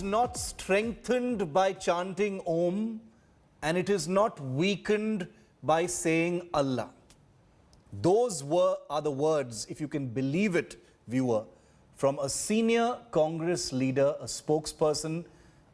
not strengthened by chanting Om, and it is not weakened by saying Allah. Those are the words, if you can believe it, viewer, from a senior Congress leader, a spokesperson,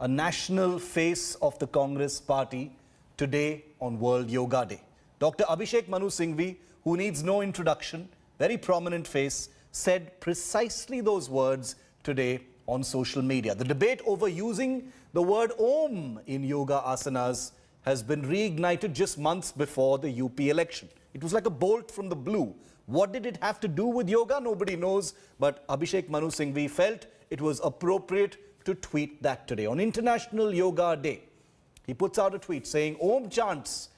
a national face of the Congress party today on World Yoga Day. Dr. Abhishek Manu Singhvi, who needs no introduction, very prominent face, said precisely those words today on social media. The debate over using the word Om in yoga asanas has been reignited just months before the UP election. It was like a bolt from the blue. What did it have to do with yoga? Nobody knows, but Abhishek Manu Singhvi felt it was appropriate to tweet that today. On International Yoga Day, he puts out a tweet saying, Om chants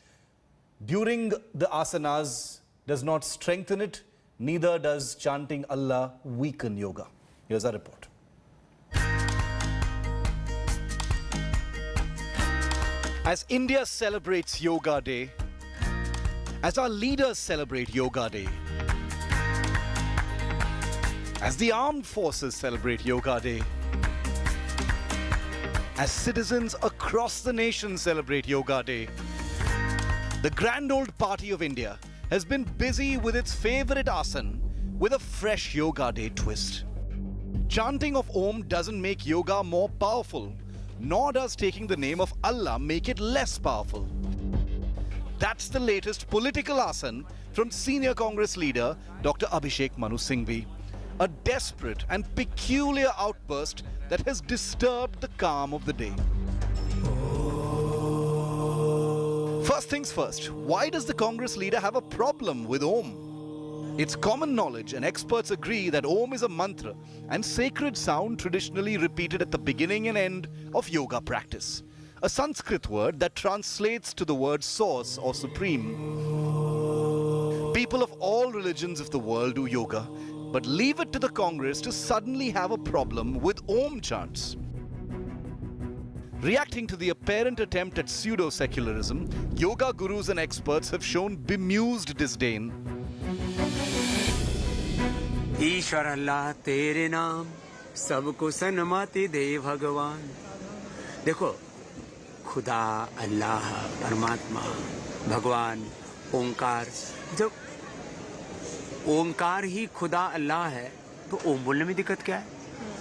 during the asanas does not strengthen it, neither does chanting Allah weaken yoga. Here's our report. As India celebrates Yoga Day, as our leaders celebrate Yoga Day, as the armed forces celebrate Yoga Day, as citizens across the nation celebrate Yoga Day, the Grand Old Party of India has been busy with its favorite asana with a fresh Yoga Day twist. Chanting of Om doesn't make yoga more powerful, nor does taking the name of Allah make it less powerful. That's the latest political asana from senior Congress leader Dr. Abhishek Manu Singhvi. A desperate and peculiar outburst that has disturbed the calm of the day. First things first, why does the Congress leader have a problem with Om? It's common knowledge and experts agree that Om is a mantra and sacred sound traditionally repeated at the beginning and end of yoga practice. A Sanskrit word that translates to the word source or supreme. People of all religions of the world do yoga, but leave it to the Congress to suddenly have a problem with Om chants. Reacting to the apparent attempt at pseudo-secularism, yoga gurus and experts have shown bemused disdain. ईश्वर अल्लाह तेरे नाम सबको सन्मति दे भगवान. देखो, खुदा, अल्लाह, परमात्मा, भगवान, ओंकार, जब ओंकार ही खुदा अल्लाह है तो ओम बोलने में दिक्कत क्या है?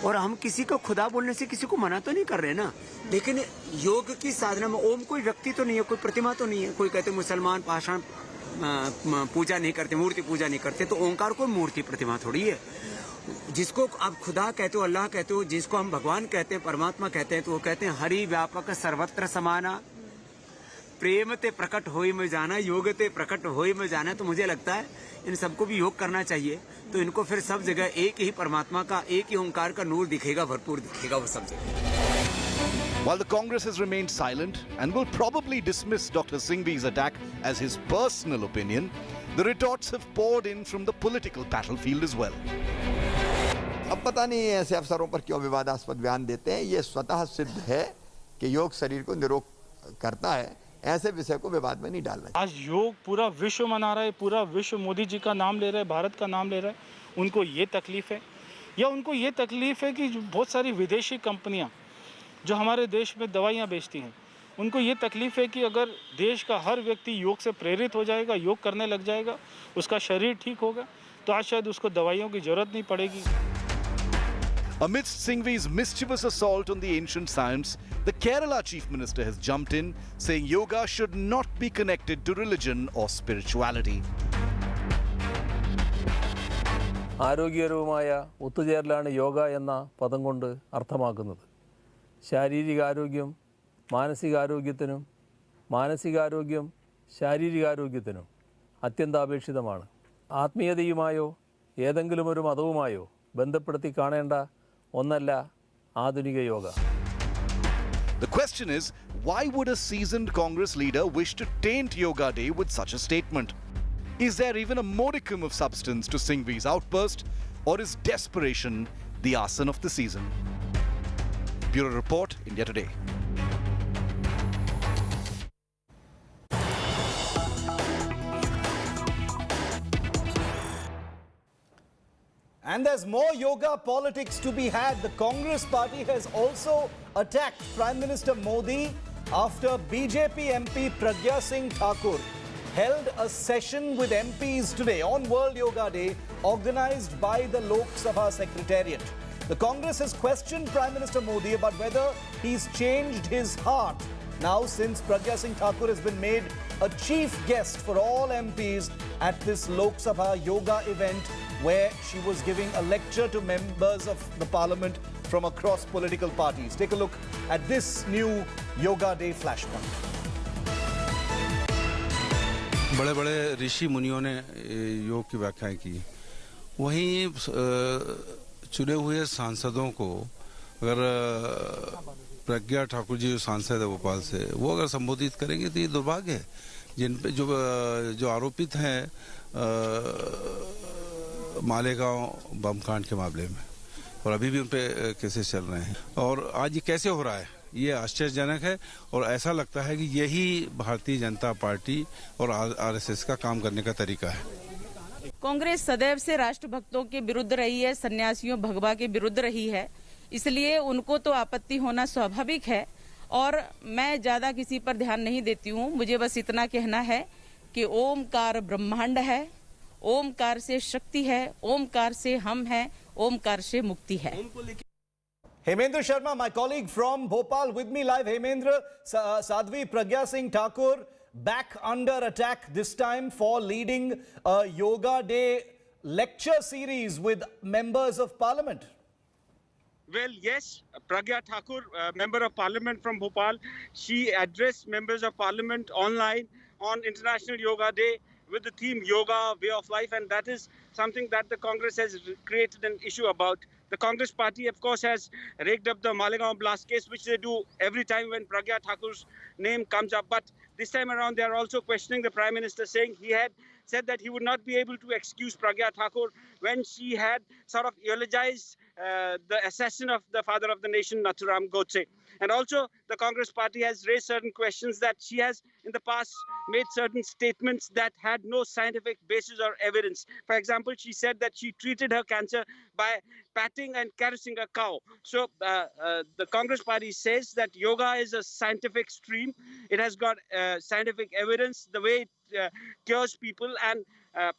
और हम किसी को खुदा बोलने से किसी को मना तो नहीं कर रहे ना. लेकिन योग की साधना में ओम कोई व्यक्ति तो नहीं है, कोई प्रतिमा तो नहीं है. कोई कहते मुसलमान पाषाण पूजा नहीं करते, मूर्ति पूजा नहीं करते, तो ओंकार कोई मूर्ति प्रतिमा थोड़ी है. जिसको आप खुदा कहते हो, अल्लाह कहते हो, जिसको हम भगवान कहते हैं, परमात्मा कहते हैं, तो वो कहते हैं हरि व्यापक सर्वत्र समाना, प्रेम ते प्रकट होई में जाना, योग ते प्रकट होई में जाना. तो मुझे लगता है इन सबको भी योग करना चाहिए, तो इनको फिर सब जगह एक ही परमात्मा का, एक ही ओंकार का नूर दिखेगा, भरपूर दिखेगा वो सब जगह. While the Congress has remained silent and will probably dismiss Dr. Singhvi's attack as his personal opinion, the retorts have poured in from the political battlefield as well. अब पता नहीं ऐसे अवसरों पर क्यों विवादास्पद बयान देते हैं. ये स्वतः सिद्ध है कि योग शरीर को निरोग करता है. ऐसे विषय को विवाद में नहीं डालना चाहिए. आज योग पूरा विश्व मना रहा है, पूरा विश्व मोदी जी का नाम ले रहा है, भारत का नाम ले रहा है. उनको ये तकलीफ है, या उनको ये तकलीफ है कि बहुत सारी विदेशी कंपनियां जो हमारे देश में दवाइयां बेचती हैं, उनको ये तकलीफ है कि अगर देश का हर व्यक्ति योग से प्रेरित हो जाएगा, योग करने लग जाएगा, उसका शरीर ठीक होगा, तो आज शायद उसको दवाइयों की जरूरत नहीं पड़ेगी. Amidst Singhvi's mischievous assault on the ancient science, the Kerala Chief Minister has jumped in, saying yoga should not be connected to religion or spirituality. ആരോഗ്യകരവുമായ ഒത്തുചേരലാണ് yoga എന്ന പദം കൊണ്ട് അർത്ഥമാക്കുന്നത്. ശാരീരികാരോഗ്യം മാനസികാരോഗ്യത്തിനും മാനസികാരോഗ്യം ശാരീരികാരോഗ്യത്തിനും അത്യന്താപേക്ഷിതമാണ്. ആത്മീയതയുമായോ ഏതെങ്കിലും ഒരു മതവുമായോ ബന്ധപ്പെടുത്തി കാണേണ്ട ഒന്നല്ല ആധുനിക yoga. The question is, why would a seasoned Congress leader wish to taint Yoga Day with such a statement? Is there even a modicum of substance to Singhvi's outburst, or is desperation the asana of the season? Bureau Report, India Today. And there's more yoga politics to be had. The Congress party has also attacked Prime Minister Modi after BJP MP Pragya Singh Thakur held a session with MPs today on World Yoga Day organized by the Lok Sabha Secretariat. The Congress has questioned Prime Minister Modi about whether he's changed his heart now since Pragya Singh Thakur has been made a chief guest for all MPs at this Lok Sabha yoga event where she was giving a lecture to members of the parliament from across political parties. Take a look at this new Yoga Day flashpoint. बड़े बड़े ऋषि मुनियों ने योग की व्याख्याएं की, वहीं चुने हुए सांसदों को अगर प्रज्ञा ठाकुर जी जो सांसद है भोपाल से, वो अगर संबोधित करेंगे तो ये दुर्भाग्य है। जिन पे जो आरोपित हैं मालेगांव बम कांड के मामले में, और अभी भी उन पे केसेस चल रहे हैं, और आज ये कैसे हो रहा है, ये आश्चर्यजनक है। और ऐसा लगता है कि यही भारतीय जनता पार्टी और आरएसएस का काम करने का तरीका है। कांग्रेस सदैव से राष्ट्रभक्तों के विरुद्ध रही है, सन्यासियों भगवा के विरुद्ध रही है, इसलिए उनको तो आपत्ति होना स्वाभाविक है। और मैं ज्यादा किसी पर ध्यान नहीं देती हूँ, मुझे बस इतना कहना है कि ओमकार ब्रह्मांड है, ओमकार से शक्ति है, ओमकार से हम हैं, ओमकार से मुक्ति है। Hemendra Sharma, my colleague from Bhopal, with me live. Hemendra, Sadhvi Pragya Singh Thakur back under attack, this time for leading a Yoga Day lecture series with members of parliament. Well, yes, Pragya Thakur, member of parliament from Bhopal, she addressed members of parliament online on International Yoga Day with the theme Yoga, Way of Life, and that is something that the Congress has created an issue about. The Congress party, of course, has raked up the Malegaon blast case, which they do every time when Pragya Thakur's name comes up. But this time around, they are also questioning the Prime Minister, saying he had said that he would not be able to excuse Pragya Thakur when she had sort of eulogized the assassin of the father of the nation, Nathuram Godse. And also, the Congress party has raised certain questions that she has in the past made certain statements that had no scientific basis or evidence. For example, she said that she treated her cancer by patting and caressing a cow. So the Congress party says that yoga is a scientific stream. It has got scientific evidence, the way it cures people, and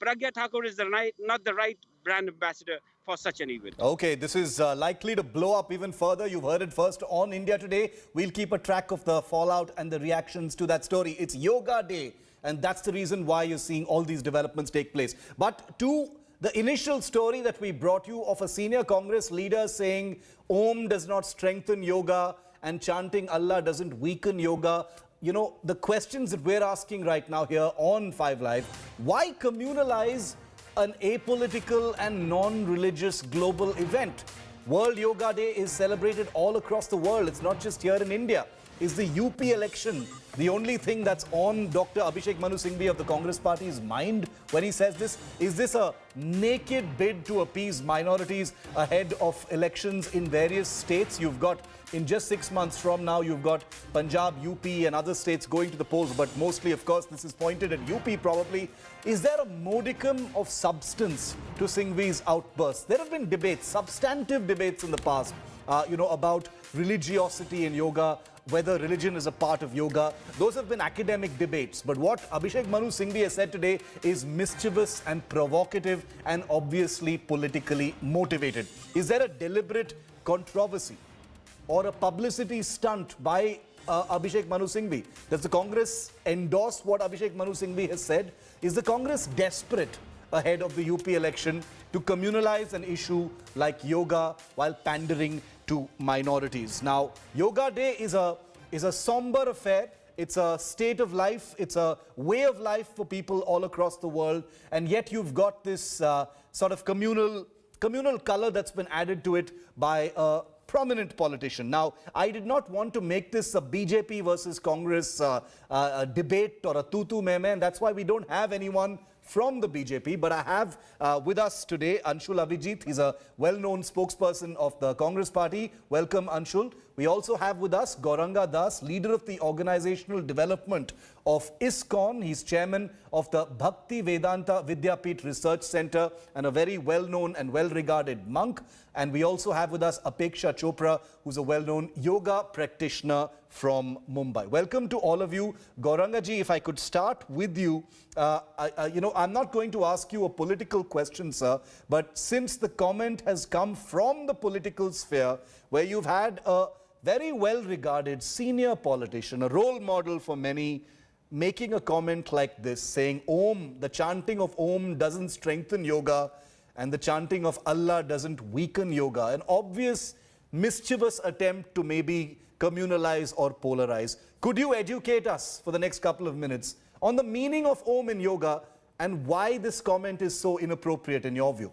Pragya Thakur is not the right brand ambassador for such an event. Okay, this is likely to blow up even further. You've heard it first on India Today. We'll keep a track of the fallout and the reactions to that story. It's Yoga Day, and that's the reason why you're seeing all these developments take place. But to the initial story that we brought you of a senior Congress leader saying Om does not strengthen yoga and chanting Allah doesn't weaken yoga. You know, the questions that we're asking right now here on 5 Live, why communalize an apolitical and non-religious global event? World Yoga Day is celebrated all across the world. It's not just here in India. Is the UP election the only thing that's on Dr. Abhishek Manu Singhvi of the Congress party's mind when he says this? Is this a naked bid to appease minorities ahead of elections in various states? You've got, in just 6 months from now, you've got Punjab, UP and other states going to the polls, but mostly, of course, this is pointed at UP probably. Is there a modicum of substance to Singhvi's outbursts? There have been debates, substantive debates in the past, about religiosity in yoga, whether religion is a part of yoga. Those have been academic debates. But what Abhishek Manu Singhvi has said today is mischievous and provocative and obviously politically motivated. Is there a deliberate controversy or a publicity stunt by Abhishek Manu Singhvi? Does the Congress endorse what Abhishek Manu Singhvi has said? Is the Congress desperate ahead of the UP election to communalize an issue like yoga while pandering to minorities? Now, Yoga Day is a somber affair. It's a state of life. It's a way of life for people all across the world. And yet you've got this sort of communal color that's been added to it by a prominent politician. Now, I did not want to make this a BJP versus Congress debate or a tutu meme, and that's why we don't have anyone from the BJP, but I have with us today Anshul Abhijit. He's a well-known spokesperson of the Congress party. Welcome, Anshul. We also have with us Gauranga Das, leader of the organizational development of ISKCON. He's chairman of the Bhakti Vedanta Vidyapith Research Center and a very well-known and well-regarded monk. And we also have with us Apeksha Chopra, who's a well-known yoga practitioner from Mumbai. Welcome to all of you. Gauranga ji, if I could start with you, I'm not going to ask you a political question, sir, but since the comment has come from the political sphere, where you've had a very well-regarded senior politician, a role model for many, making a comment like this, saying Om, the chanting of Om doesn't strengthen yoga, and the chanting of Allah doesn't weaken yoga. An obvious mischievous attempt to maybe communalize or polarize. Could you educate us for the next couple of minutes on the meaning of Om in yoga and why this comment is so inappropriate in your view?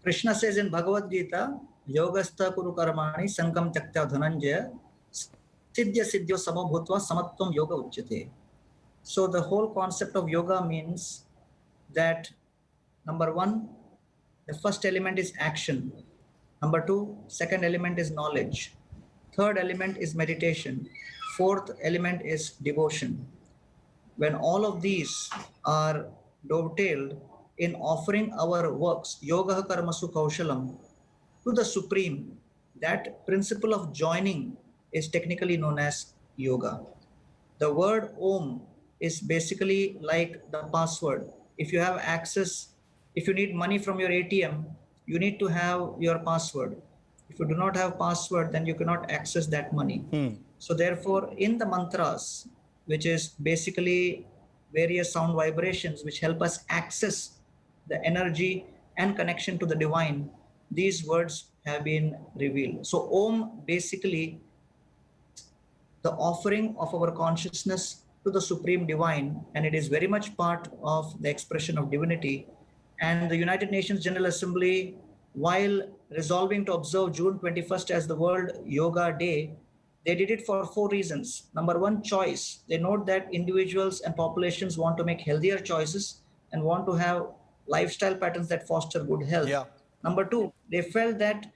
Krishna says in Bhagavad Gita, Yogastha Kuru Karmani Sankam Tyaktya Dhananjaya Siddhya Siddhyo Samabhutva Samatvam Yoga Uchyate. So the whole concept of yoga means that number one, the first element is action. Number two, second element is knowledge. Third element is meditation. Fourth element is devotion. When all of these are dovetailed in offering our works, yoga karmasu kaushalam, to the Supreme, that principle of joining is technically known as yoga. The word Om is basically like the password. If you have access, if you need money from your ATM, you need to have your password. If you do not have password, then you cannot access that money. So therefore, in the mantras, which is basically various sound vibrations which help us access the energy and connection to the divine, these words have been revealed. So Om basically the offering of our consciousness to the Supreme Divine, and it is very much part of the expression of divinity. And the United Nations General Assembly, while resolving to observe June 21st as the World Yoga Day, they did it for 4 reasons. Number one, choice. They note that individuals and populations want to make healthier choices and want to have lifestyle patterns that foster good health. Yeah. Number two, they felt that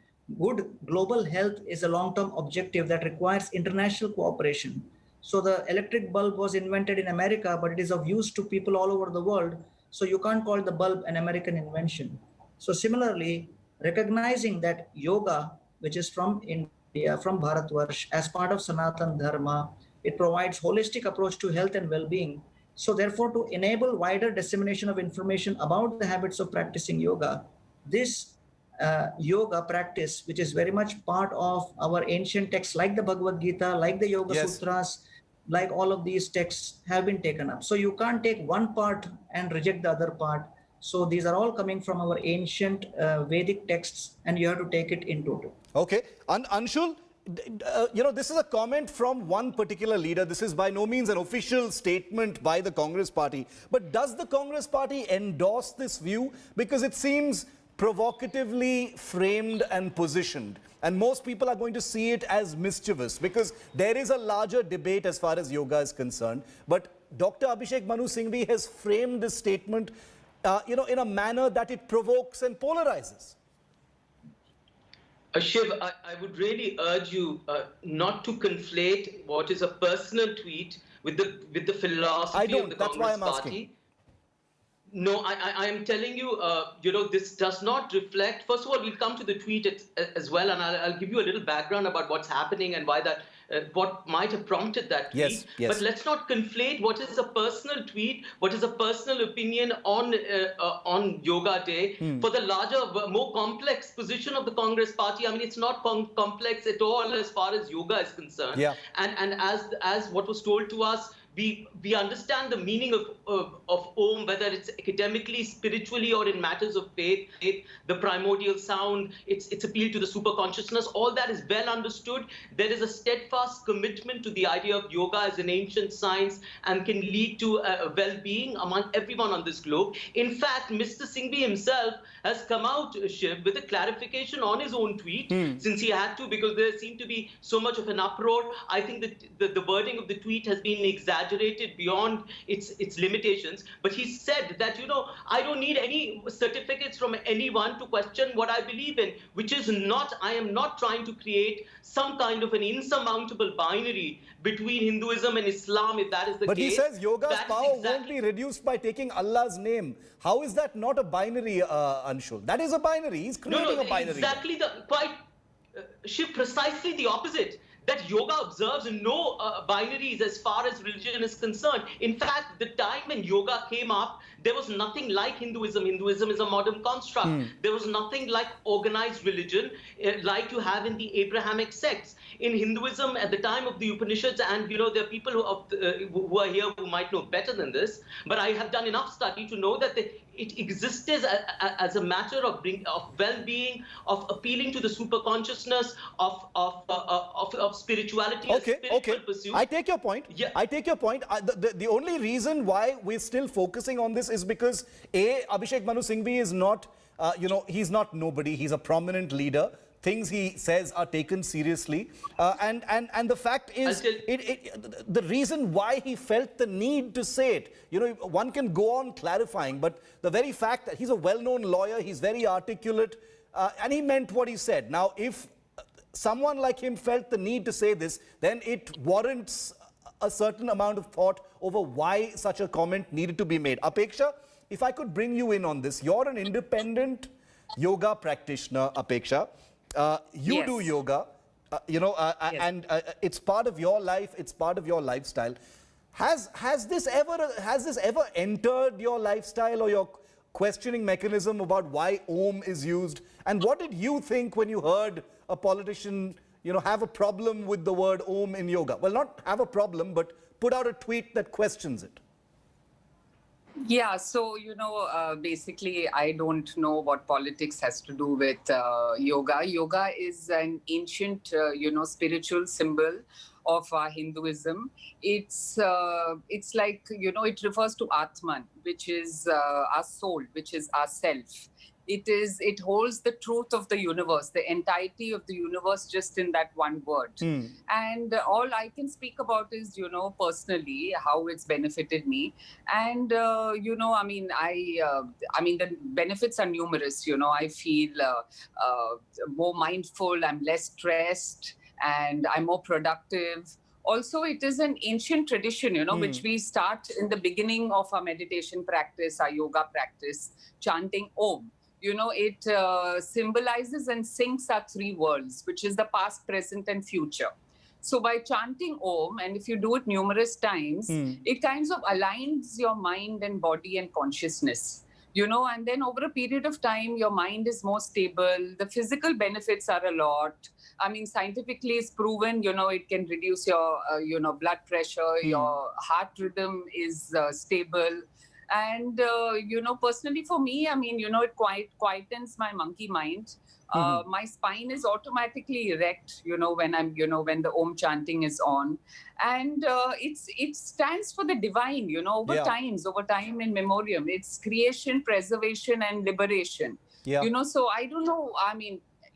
good global health is a long-term objective that requires international cooperation. So the electric bulb was invented in America, but it is of use to people all over the world. So you can't call the bulb an American invention. So similarly, recognizing that yoga, which is from India, from Bharatvarsh, as part of Sanatan Dharma, it provides holistic approach to health and well-being. So therefore, to enable wider dissemination of information about the habits of practicing yoga, this yoga practice, which is very much part of our ancient texts like the Bhagavad Gita, like the Yoga Sutras, like all of these texts have been taken up. So you can't take one part and reject the other part. So these are all coming from our ancient Vedic texts, and you have to take it in total. Okay. Anshul, this is a comment from one particular leader. This is by no means an official statement by the Congress party. But does the Congress party endorse this view? Because it seems provocatively framed and positioned. And most people are going to see it as mischievous because there is a larger debate as far as yoga is concerned. But Dr. Abhishek Manu Singhvi has framed this statement in a manner that it provokes and polarizes. Shiv, I would really urge you not to conflate what is a personal tweet with the philosophy of the Congress party. No, I am telling you, this does not reflect. First of all, we'll come to the tweet as well, and I'll give you a little background about what's happening and why that, what might have prompted that tweet. Yes. But let's not conflate what is a personal tweet, what is a personal opinion on Yoga Day for the larger, more complex position of the Congress party. I mean, it's not complex at all as far as yoga is concerned. Yeah. And as what was told to us, we understand the meaning of Om, whether it's academically, spiritually, or in matters of faith, the primordial sound, its appeal to the superconsciousness, all that is well understood. There is a steadfast commitment to the idea of yoga as an ancient science and can lead to well-being among everyone on this globe. In fact, Mr. Singhvi himself has come out, Shiv, with a clarification on his own tweet, since he had to, because there seemed to be so much of an uproar. I think that the wording of the tweet has been exaggerated exaggerated beyond its limitations. But he said that, I don't need any certificates from anyone to question what I believe in, which is not, I am not trying to create some kind of an insurmountable binary between Hinduism and Islam, if that is the But case. he says yoga's That is power won't exactly- be reduced by taking Allah's name. How is that not a binary, Anshul? That is a binary. He's creating a binary. Exactly Shiv, precisely the opposite. That yoga observes no binaries as far as religion is concerned. In fact, the time when yoga came up, there was nothing like Hinduism. Hinduism is a modern construct. There was nothing like organized religion like you have in the Abrahamic sects. In Hinduism, at the time of the Upanishads, and there are people who are here who might know better than this, but I have done enough study to know that it existed as a matter of well-being, of appealing to the superconsciousness, of spirituality. Okay. Pursuit. I take your point. Yeah. I take your point. The only reason why we're still focusing on this is because Abhishek Manu Singhvi is not, he's not nobody. He's a prominent leader. Things he says are taken seriously, and the fact is, the reason why he felt the need to say it, one can go on clarifying, but the very fact that he's a well-known lawyer, he's very articulate, and he meant what he said. Now, if someone like him felt the need to say this, then it warrants a certain amount of thought over why such a comment needed to be made. Apeksha, if I could bring you in on this, you're an independent yoga practitioner, Apeksha. You Yes. do yoga, and it's part of your life. It's part of your lifestyle. Has this ever entered your lifestyle or your questioning mechanism about why Om is used? And what did you think when you heard a politician, have a problem with the word Om in yoga? Well, not have a problem, but put out a tweet that questions it. Yeah, so, basically, I don't know what politics has to do with yoga. Yoga is an ancient, spiritual symbol of Hinduism. It's like, it refers to Atman, which is our soul, which is our self. It holds the truth of the universe, the entirety of the universe just in that one word. And all I can speak about is, personally, how it's benefited me. And, the benefits are numerous. I feel more mindful, I'm less stressed, and I'm more productive. Also, it is an ancient tradition, which we start in the beginning of our meditation practice, our yoga practice, chanting Om. It symbolizes and syncs our three worlds, which is the past, present, and future. So by chanting Om, and if you do it numerous times, it kind of aligns your mind and body and consciousness. And then over a period of time, your mind is more stable. The physical benefits are a lot. Scientifically, it's proven, it can reduce your, blood pressure, your heart rhythm is stable. And, personally for me, it quietens my monkey mind. My spine is automatically erect, when when the Om chanting is on. And it stands for the divine, over time in memoriam. It's creation, preservation, and liberation. Yeah. So I don't know,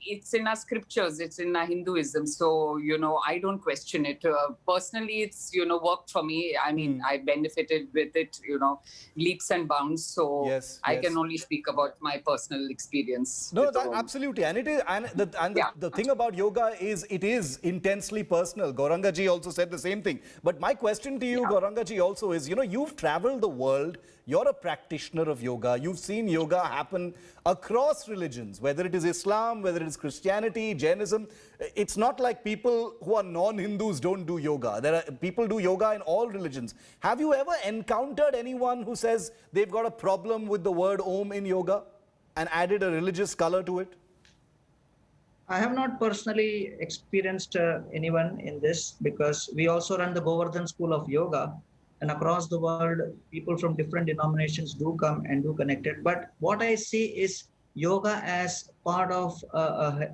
it's in our scriptures, it's in our Hinduism. So, I don't question it. Personally, it's, worked for me. I benefited with it, leaps and bounds. So Yes, I yes. can only speak about my personal experience. No, with that, Om. absolutely. And it is, the thing about yoga is it is intensely personal. Gauranga ji also said the same thing. But my question to you, Gauranga ji, also is, you've traveled the world. You're a practitioner of yoga. You've seen yoga happen across religions, whether it is Islam, whether it is Christianity, Jainism. It's not like people who are non-Hindus don't do yoga. There are people do yoga in all religions. Have you ever encountered anyone who says they've got a problem with the word Om in yoga and added a religious color to it? I have not personally experienced anyone in this, because we also run the Govardhan School of Yoga, and across the world, people from different denominations do come and do connect it. But what I see is yoga as part of a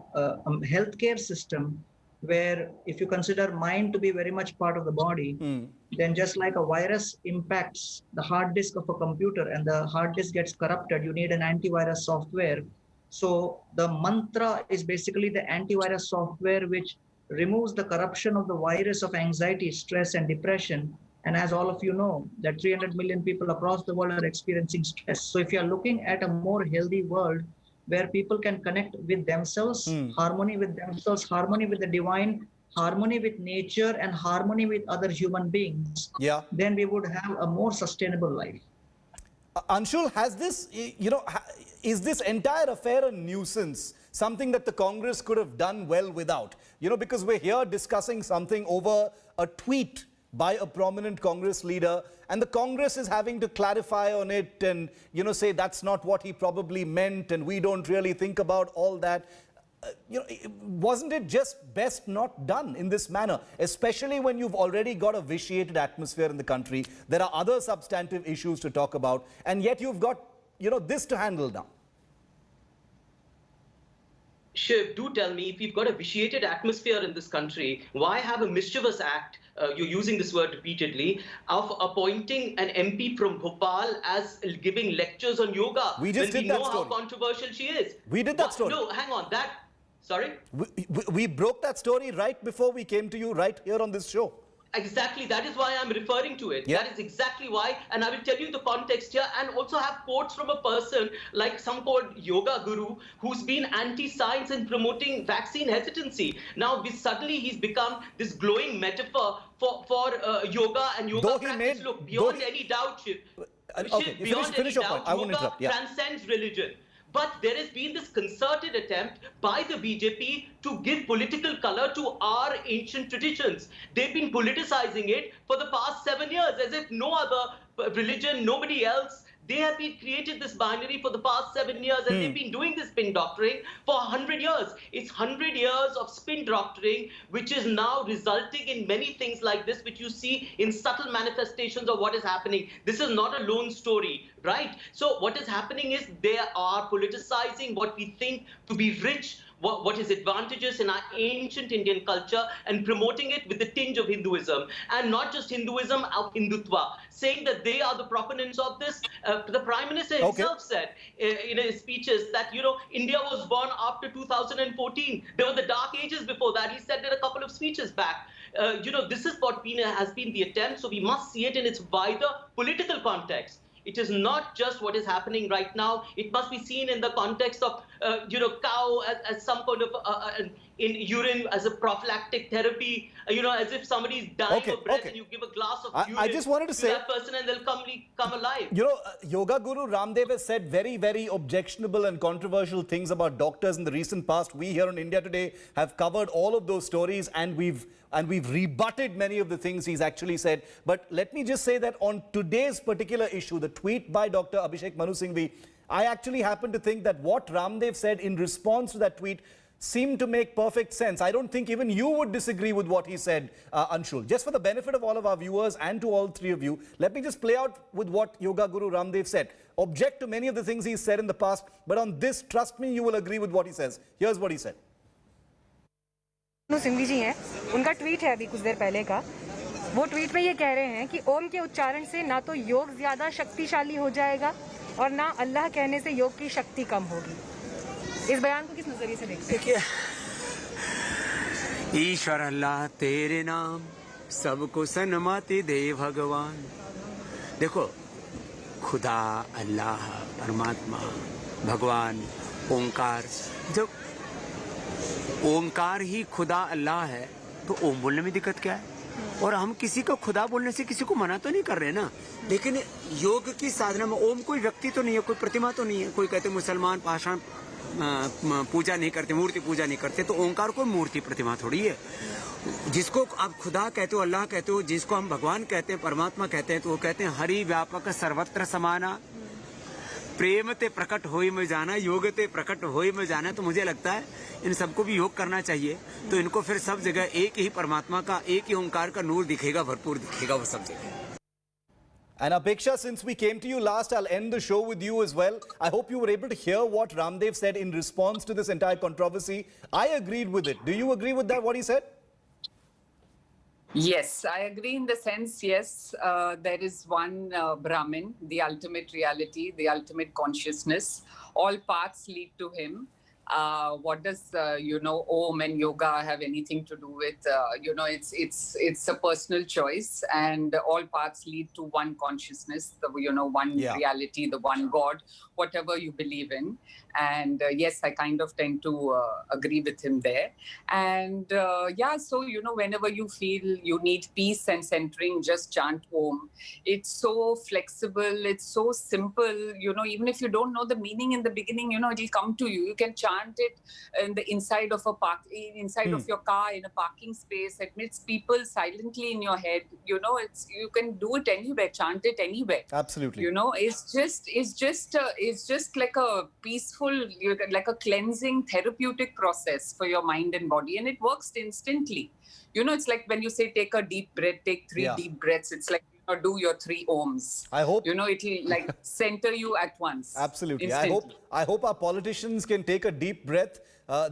healthcare system, where if you consider mind to be very much part of the body, then just like a virus impacts the hard disk of a computer and the hard disk gets corrupted, you need an antivirus software. So the mantra is basically the antivirus software which removes the corruption of the virus of anxiety, stress, and depression, And as all of you know, that 300 million people across the world are experiencing stress. So if you are looking at a more healthy world where people can connect with themselves, harmony with themselves, harmony with the divine, harmony with nature, and harmony with other human beings, then we would have a more sustainable life. Anshul, has this, is this entire affair a nuisance? Something that the Congress could have done well without? Because we're here discussing something over a tweet by a prominent Congress leader, and the Congress is having to clarify on it and, say that's not what he probably meant and we don't really think about all that. Wasn't it just best not done in this manner, especially when you've already got a vitiated atmosphere in the country? There are other substantive issues to talk about, and yet you've got, this to handle now. Shiv, do tell me, if we've got a vitiated atmosphere in this country, why have a mischievous act, you're using this word repeatedly, of appointing an MP from Bhopal as giving lectures on yoga? We just did that story. When we know how controversial she is. We did that story. No, hang on. Sorry? We broke that story right before we came to you right here on this show. Exactly. That is why I'm referring to it. Yeah. That is exactly why. And I will tell you the context here and also have quotes from a person like some called Yoga Guru who's been anti-science and promoting vaccine hesitancy. Now, suddenly he's become this glowing metaphor for yoga and yoga practice. Look, beyond any doubt, Shiv. Okay, finish your point. I won't interrupt. Yoga transcends religion. But there has been this concerted attempt by the BJP to give political color to our ancient traditions. They've been politicizing it for the past 7 years, as if no other religion, nobody else. They have been created this binary for the past 7 years, and they've been doing this spin doctoring for 100 years. It's 100 years of spin doctoring, which is now resulting in many things like this, which you see in subtle manifestations of what is happening. This is not a lone story, right? So what is happening is they are politicizing what we think to be rich, what is advantageous in our ancient Indian culture, and promoting it with a tinge of Hinduism. And not just Hinduism, of Hindutva, saying that they are the proponents of this. The Prime Minister himself said in his speeches that, India was born after 2014. There were the dark ages before that. He said it a couple of speeches back. This is what has been the attempt. So we must see it in its wider political context. It is not just what is happening right now. It must be seen in the context of, cow as some kind of in urine as a prophylactic therapy. As if somebody is dying of breath and you give a glass of urine I just wanted to say that person and they'll come alive. Yoga Guru Ramdev has said very, very objectionable and controversial things about doctors in the recent past. We here on India Today have covered all of those stories, and we've rebutted many of the things he's actually said. But let me just say that on today's particular issue, the tweet by Dr. Abhishek Manu Singhvi, I actually happen to think that what Ramdev said in response to that tweet seemed to make perfect sense. I don't think even you would disagree with what he said, Anshul. Just for the benefit of all of our viewers and to all three of you, let me just play out with what Yoga Guru Ramdev said. Object to many of the things he's said in the past, but on this, trust me, you will agree with what he says. Here's what he said. Singhvi जी हैं, उनका tweet है अभी कुछ देर पहले का। वो tweet में ये कह रहे हैं कि ओम के उच्चारण से ना तो योग ज्यादा शक्तिशाली हो जाएगा और ना अल्लाह कहने से योग की शक्ति कम होगी। इस बयान को किस नजरिए से देखते हैं? ईश्वर अल्लाह तेरे नाम सबको सन्मति दे भगवान। देखो, खुदा, अल्लाह, परमात्मा, भगवान, ओंकार, जब ओंकार ही खुदा अल्लाह है तो ओम बोलने में दिक्कत क्या है? और हम किसी को खुदा बोलने से किसी को मना तो नहीं कर रहे ना। लेकिन योग की साधना में ओम कोई व्यक्ति तो नहीं है, कोई प्रतिमा तो नहीं है। कोई कहते मुसलमान पाषाण पूजा नहीं करते, मूर्ति पूजा नहीं करते, तो ओंकार कोई मूर्ति प्रतिमा थोड़ी है। जिसको आप खुदा कहते हो, अल्लाह कहते हो, जिसको हम भगवान कहते हैं, परमात्मा कहते हैं, तो वो कहते हैं हरि व्यापक सर्वत्र समाना, प्रेम ते प्रकट होई में जाना, योग ते प्रकट होई में जाना। तो मुझे लगता है इन सबको भी योग करना चाहिए, तो इनको फिर सब जगह एक ही परमात्मा का, एक ही ओंकार का नूर दिखेगा, भरपूर दिखेगा वो सब जगह। And Apeksha, since we came to you last, I'll end the show with you as well. I hope you were able to hear what Ramdev said in response to this entire controversy. I agreed with it. Do you agree with that, what he said? Yes, I agree in the sense, yes, there is one Brahmin, the ultimate reality, the ultimate consciousness. All paths lead to him. What does Om and yoga have anything to do with? It's a personal choice, and all paths lead to one consciousness, one reality, the one God, whatever you believe in. And yes, I kind of tend to agree with him there. And so whenever you feel you need peace and centering, just chant Om. It's so flexible, it's so simple. Even if you don't know the meaning in the beginning, it'll come to you. You can chant it in the inside of of your car, in a parking space, amidst people, silently in your head. You can do it anywhere, chant it anywhere. Absolutely. It's just like a peaceful, like a cleansing, therapeutic process for your mind and body, and it works instantly. It's like when you say take a deep breath, take 3 deep breaths. It's like do your 3 ohms. I hope it'll like center you at once. Absolutely. Instantly. I hope our politicians can take a deep breath.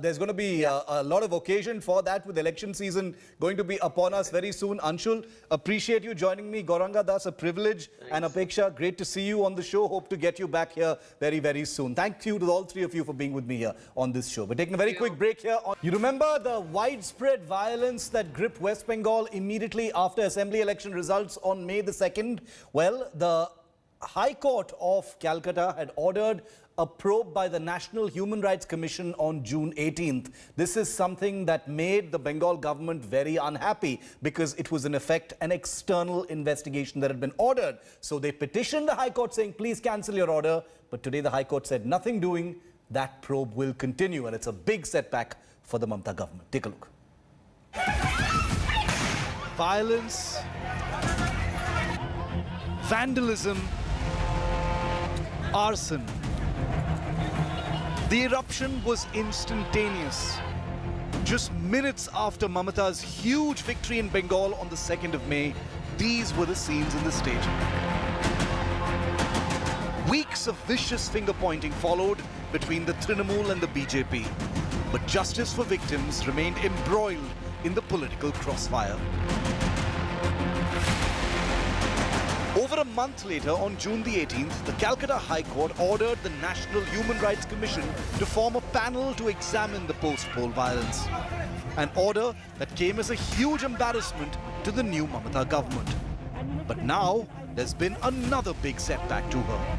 There's going to be a lot of occasion for that, with election season going to be upon us very soon. Anshul, appreciate you joining me. Gauranga Das, a privilege. Thanks. And Apeksha, great to see you on the show. Hope to get you back here very, very soon. Thank you to all 3 of you for being with me here on this show. We're taking a very quick break here. You remember the widespread violence that gripped West Bengal immediately after assembly election results on May the 2nd? Well, the High Court of Calcutta had ordered a probe by the National Human Rights Commission on June 18th. This is something that made the Bengal government very unhappy, because it was in effect an external investigation that had been ordered. So they petitioned the High Court saying, please cancel your order. But today the High Court said nothing doing. That probe will continue, and it's a big setback for the Mamata government. Take a look. Violence, vandalism, arson. The eruption was instantaneous. Just minutes after Mamata's huge victory in Bengal on the 2nd of May, these were the scenes in the state. Weeks of vicious finger-pointing followed between the Trinamool and the BJP. But justice for victims remained embroiled in the political crossfire. Over a month later, on June the 18th, the Calcutta High Court ordered the National Human Rights Commission to form a panel to examine the post-poll violence. An order that came as a huge embarrassment to the new Mamata government. But now, there's been another big setback to her.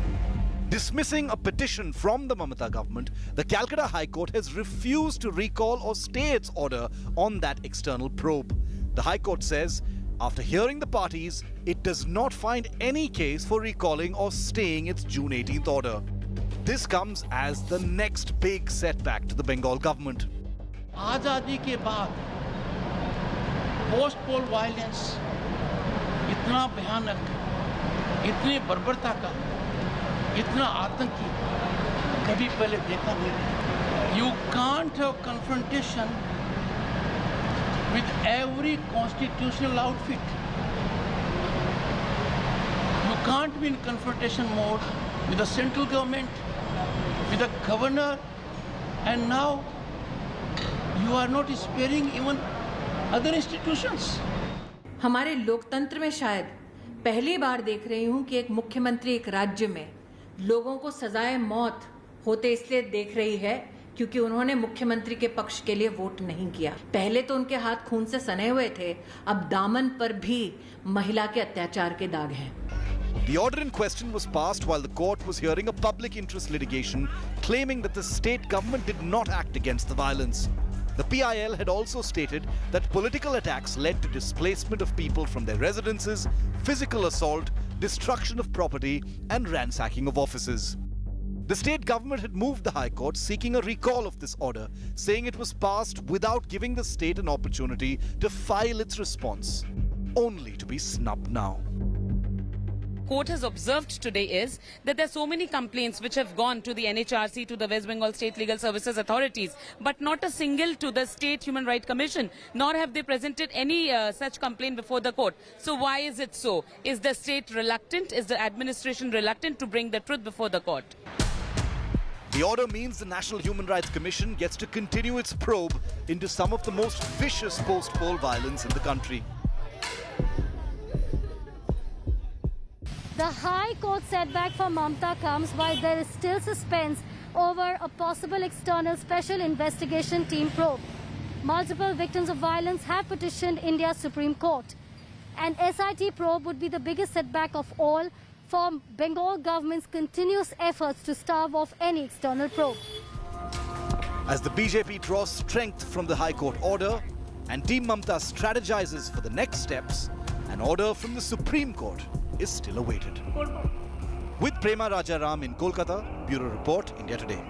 Dismissing a petition from the Mamata government, the Calcutta High Court has refused to recall or stay its order on that external probe. The High Court says, after hearing the parties, it does not find any case for recalling or staying its June 18th order. This comes as the next big setback to the Bengal government. आजादी के बाद post पोल violence इतना भयानक, इतनी बर्बरता का, इतना आतंकी कभी पहले देखा नहीं। You can't have confrontation with every constitutional outfit. You can't be in confrontation mode with the central government, with the governor, and now you are not sparing even other institutions. हमारे लोकतंत्र में शायद पहली बार देख रही हूं कि एक मुख्यमंत्री एक राज्य में लोगों को सजाए मौत होते इसलिए देख रही है क्योंकि उन्होंने मुख्यमंत्री के पक्ष के लिए वोट नहीं किया। पहले तो उनके हाथ खून से सने हुए थे, अब दामन पर भी महिला के अत्याचार के दाग हैं। The order in question was passed while the court was hearing a public interest litigation claiming that the state government did not act against the violence. The PIL had also stated that political attacks led to displacement of people from their residences, physical assault, destruction of property, and ransacking of offices. The state government had moved the High Court seeking a recall of this order, saying it was passed without giving the state an opportunity to file its response, only to be snubbed now. Court has observed today is that there are so many complaints which have gone to the NHRC, to the West Bengal State Legal Services authorities, but not a single to the State Human Rights Commission, nor have they presented any such complaint before the court. So why is it so? Is the state reluctant? Is the administration reluctant to bring the truth before the court? The order means the National Human Rights Commission gets to continue its probe into some of the most vicious post-poll violence in the country. The High Court setback for Mamata comes while there is still suspense over a possible external special investigation team probe. Multiple victims of violence have petitioned India's Supreme Court. An SIT probe would be the biggest setback of all for Bengal government's continuous efforts to stave off any external probe. As the BJP draws strength from the High Court order and Team Mamta strategizes for the next steps, an order from the Supreme Court is still awaited. With Prema Rajaram in Kolkata, Bureau Report, India Today.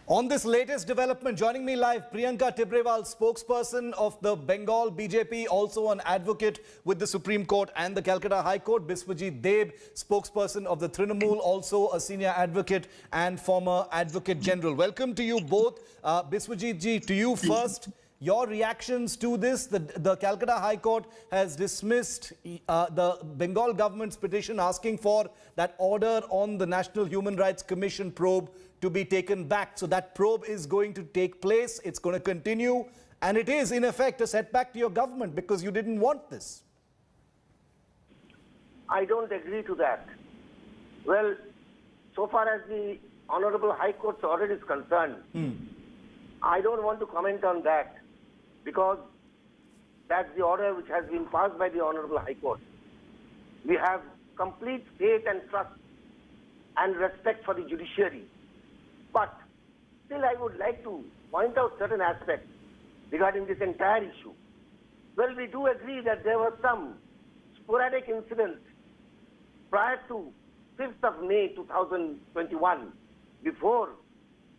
On this latest development, joining me live, Priyanka Tibrewal, spokesperson of the Bengal BJP, also an advocate with the Supreme Court and the Calcutta High Court. Biswajit Deb, spokesperson of the Trinamool, also a senior advocate and former Advocate General. Welcome to you both. Biswajit ji, to you first. Your reactions to this? The Calcutta High Court has dismissed the Bengal government's petition asking for that order on the National Human Rights Commission probe to be taken back. So that probe is going to take place. It's going to continue. And it is, in effect, a setback to your government because you didn't want this. I don't agree to that. Well, so far as the Honorable High Court's order is concerned, I don't want to comment on that, because that's the order which has been passed by the Honorable High Court. We have complete faith and trust and respect for the judiciary. But still I would like to point out certain aspects regarding this entire issue. Well, we do agree that there were some sporadic incidents prior to 5th of May 2021, before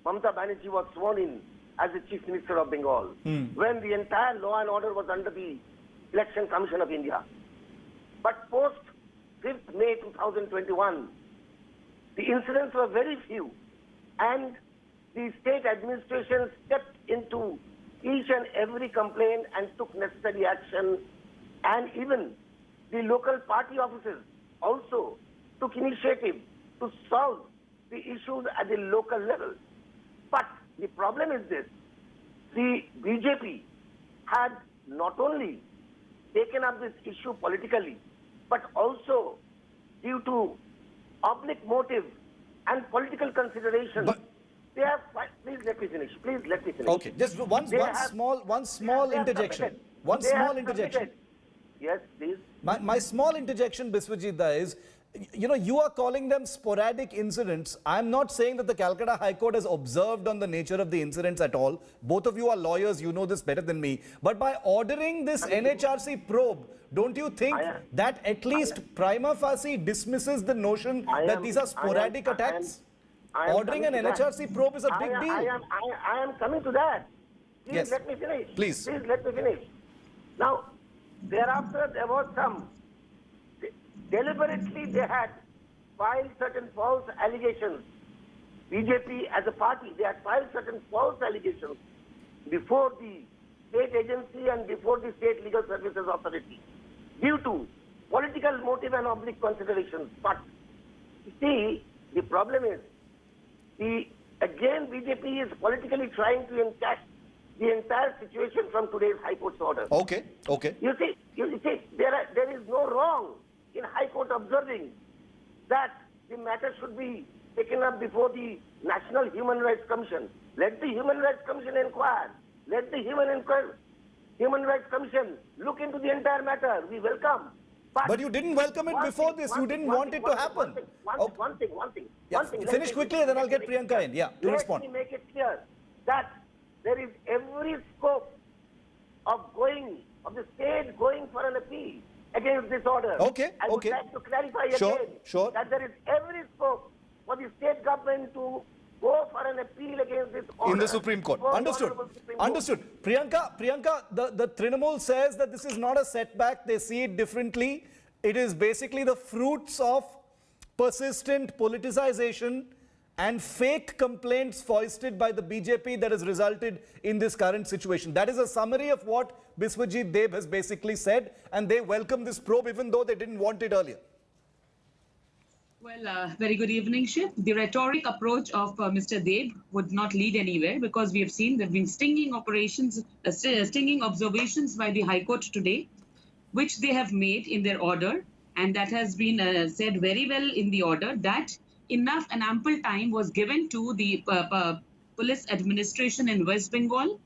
Mamata Banerjee was sworn in as the Chief Minister of Bengal, when the entire law and order was under the Election Commission of India. But post 5th May 2021, the incidents were very few, and the state administration stepped into each and every complaint and took necessary action, and even the local party officers also took initiative to solve the issues at the local level. But the problem is this: the BJP had not only taken up this issue politically, but also due to oblique motive and political consideration. They have, please let me finish. Please let me finish. Okay, just one small interjection. One small interjection. Yes, please. My small interjection, Biswajit Da, is, you know, you are calling them sporadic incidents. I'm not saying that the Calcutta High Court has observed on the nature of the incidents at all. Both of you are lawyers, you know this better than me. But by ordering this NHRC probe, don't you think that at least prima facie dismisses the notion that these are sporadic attacks? Ordering an NHRC probe is a big deal. I am coming to that. Please let me finish. Please. Please let me finish. Now, thereafter there was some, deliberately they had filed certain false allegations. BJP as a party, they had filed certain false allegations before the state agency and before the State Legal Services Authority due to political motive and oblique considerations. But you see, the problem is, again BJP is politically trying to encash the entire situation from today's High Court's order. Okay. You see, there is no wrong in High Court observing that the matter should be taken up before the National Human Rights Commission. Let the Human Rights Commission inquire. Let the Human Rights Commission look into the entire matter. We welcome. But you didn't welcome it before this. You didn't want it to happen. One thing. Finish quickly and then I'll get Priyanka in. To respond. Let me make it clear that there is every scope of the state going for an appeal against this order. I would like to clarify again that there is every scope for the state government to go for an appeal against this order. In the Supreme Court. Understood. Priyanka, the Trinamool says that this is not a setback. They see it differently. It is basically the fruits of persistent politicization and fake complaints foisted by the BJP that has resulted in this current situation. That is a summary of what Biswajit Deb has basically said, and they welcome this probe even though they didn't want it earlier. Well, very good evening, Shiv. The rhetoric approach of Mr. Deb would not lead anywhere, because we have seen there have been stinging observations by the High Court today, which they have made in their order, and that has been said very well in the order that enough and ample time was given to the police administration in West Bengal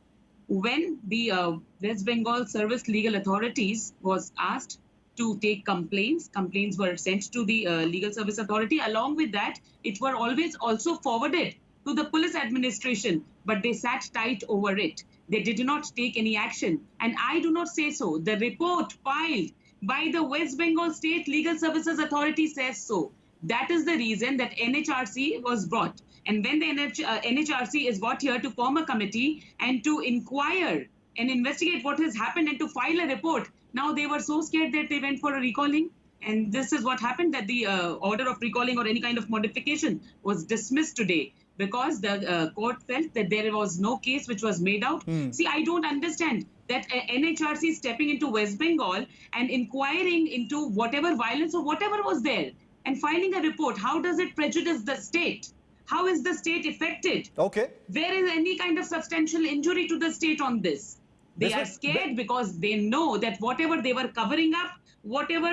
when the West Bengal Service Legal Authorities was asked to take complaints. Complaints were sent to the Legal Service Authority. Along with that, it were always also forwarded to the police administration, but they sat tight over it. They did not take any action. And I do not say so. The report filed by the West Bengal State Legal Services Authority says so. That is the reason that NHRC was brought. And when the NHRC is brought here to form a committee and to inquire and investigate what has happened and to file a report, now they were so scared that they went for a recalling. And this is what happened, that the order of recalling or any kind of modification was dismissed today because the court felt that there was no case which was made out. See, I don't understand that NHRC stepping into West Bengal and inquiring into whatever violence or whatever was there and filing a report. How does it prejudice the state? How is the state affected? Okay. There is any kind of substantial injury to the state on this. They are scared because they know that whatever they were covering up, whatever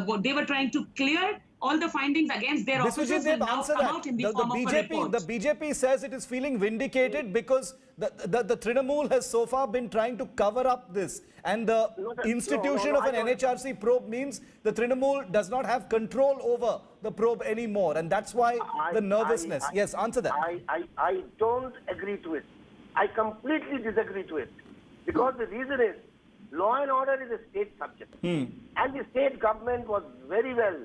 what they were trying to clear, all the findings against their officers will now come out in the form of a report. The BJP says it is feeling vindicated because the Trinamool has so far been trying to cover up this. And the institution of an NHRC probe means the Trinamool does not have control over the probe anymore. And that's why the nervousness. Yes, answer that. I don't agree to it. I completely disagree to it. Because the reason is, law and order is a state subject. And the state government was very well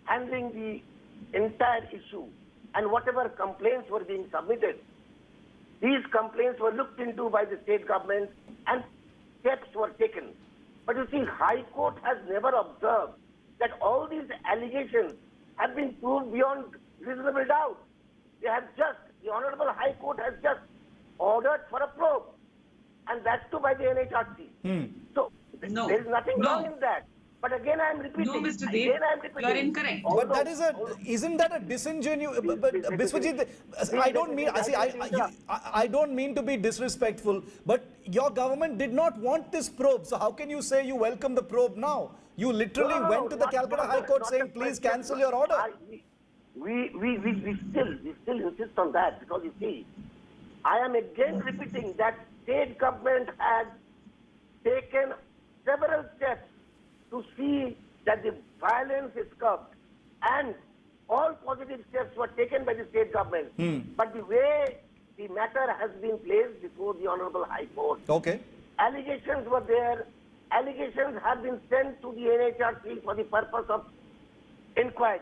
handling the entire issue. And whatever complaints were being submitted, these complaints were looked into by the state government and steps were taken. But you see, High Court has never observed that all these allegations have been proved beyond reasonable doubt. They have just, the Honorable High Court has just ordered for a probe. And that's too by the NHRC. So there is nothing wrong in that. But again, I am repeating. No, Mr. Dev, you are incorrect. But that is isn't that a disingenuous? But Biswajit, I don't mean. I don't mean to be disrespectful. But your government did not want this probe. So how can you say you welcome the probe now? You literally went to the Calcutta High Court saying, please cancel your order. We still insist on that because you see, I am again repeating that state government has taken several steps to see that the violence is curbed, and all positive steps were taken by the state government. But the way the matter has been placed before the Honorable High Court, allegations were there, allegations have been sent to the NHRC for the purpose of inquiry.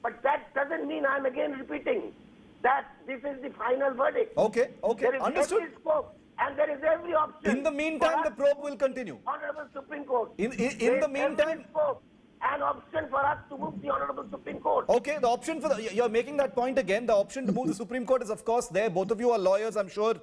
But that doesn't mean, I'm again repeating, that this is the final verdict. Okay, There is understood. every scope and there is every option. In the meantime, the probe will continue. Honorable Supreme Court. In the meantime, an option for us to move the Honorable Supreme Court. Okay, the option for you're making that point again. The option to move the Supreme Court is, of course, there. Both of you are lawyers. I'm sure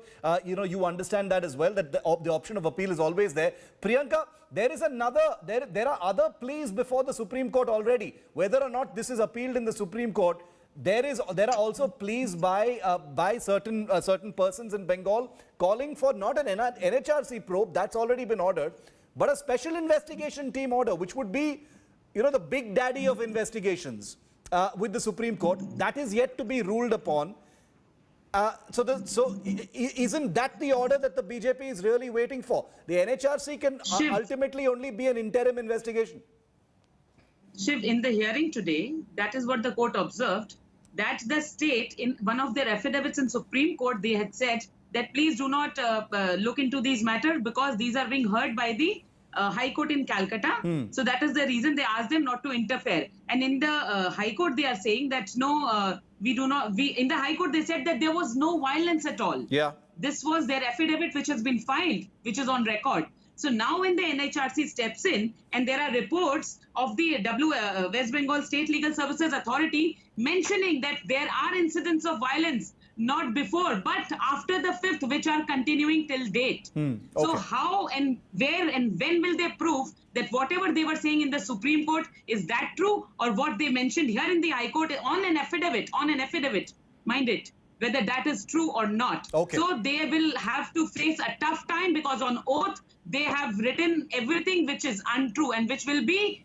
you understand that as well. That the option of appeal is always there. Priyanka, there is another. There are other pleas before the Supreme Court already. Whether or not this is appealed in the Supreme Court, there are also pleas by certain persons in Bengal calling for not an NHRC probe, that's already been ordered, but a special investigation team order, which would be, the big daddy of investigations with the Supreme Court. That is yet to be ruled upon. So isn't that the order that the BJP is really waiting for? The NHRC can ultimately only be an interim investigation. Shiv, in the hearing today, that is what the court observed, that the state, in one of their affidavits in Supreme Court, they had said that please do not look into these matters because these are being heard by the High Court in Calcutta. So that is the reason they asked them not to interfere. And in the High Court, they are saying that no, in the High Court, they said that there was no violence at all. Yeah. This was their affidavit which has been filed, which is on record. So now when the NHRC steps in and there are reports of the West Bengal State Legal Services Authority mentioning that there are incidents of violence, not before, but after the 5th, which are continuing till date. So how and where and when will they prove that whatever they were saying in the Supreme Court, is that true? Or what they mentioned here in the High Court on an affidavit, mind it, whether that is true or not. So they will have to face a tough time because on oath, they have written everything which is untrue and which will be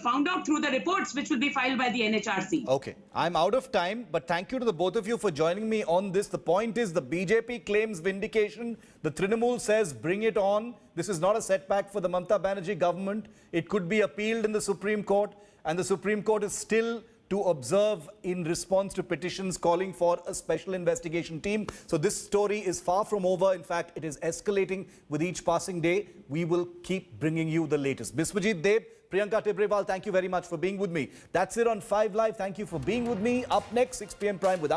found out through the reports which will be filed by the NHRC. Okay, I'm out of time, but thank you to the both of you for joining me on this. The point is the BJP claims vindication. The Trinamool says bring it on. This is not a setback for the Mamata Banerjee government. It could be appealed in the Supreme Court, and the Supreme Court is still to observe in response to petitions calling for a special investigation team. So this story is far from over. In fact, it is escalating with each passing day. We will keep bringing you the latest. Biswajit Deb, Priyanka Tibrewal, thank you very much for being with me. That's it on 5 Live. Thank you for being with me. Up next, 6 p.m. Prime with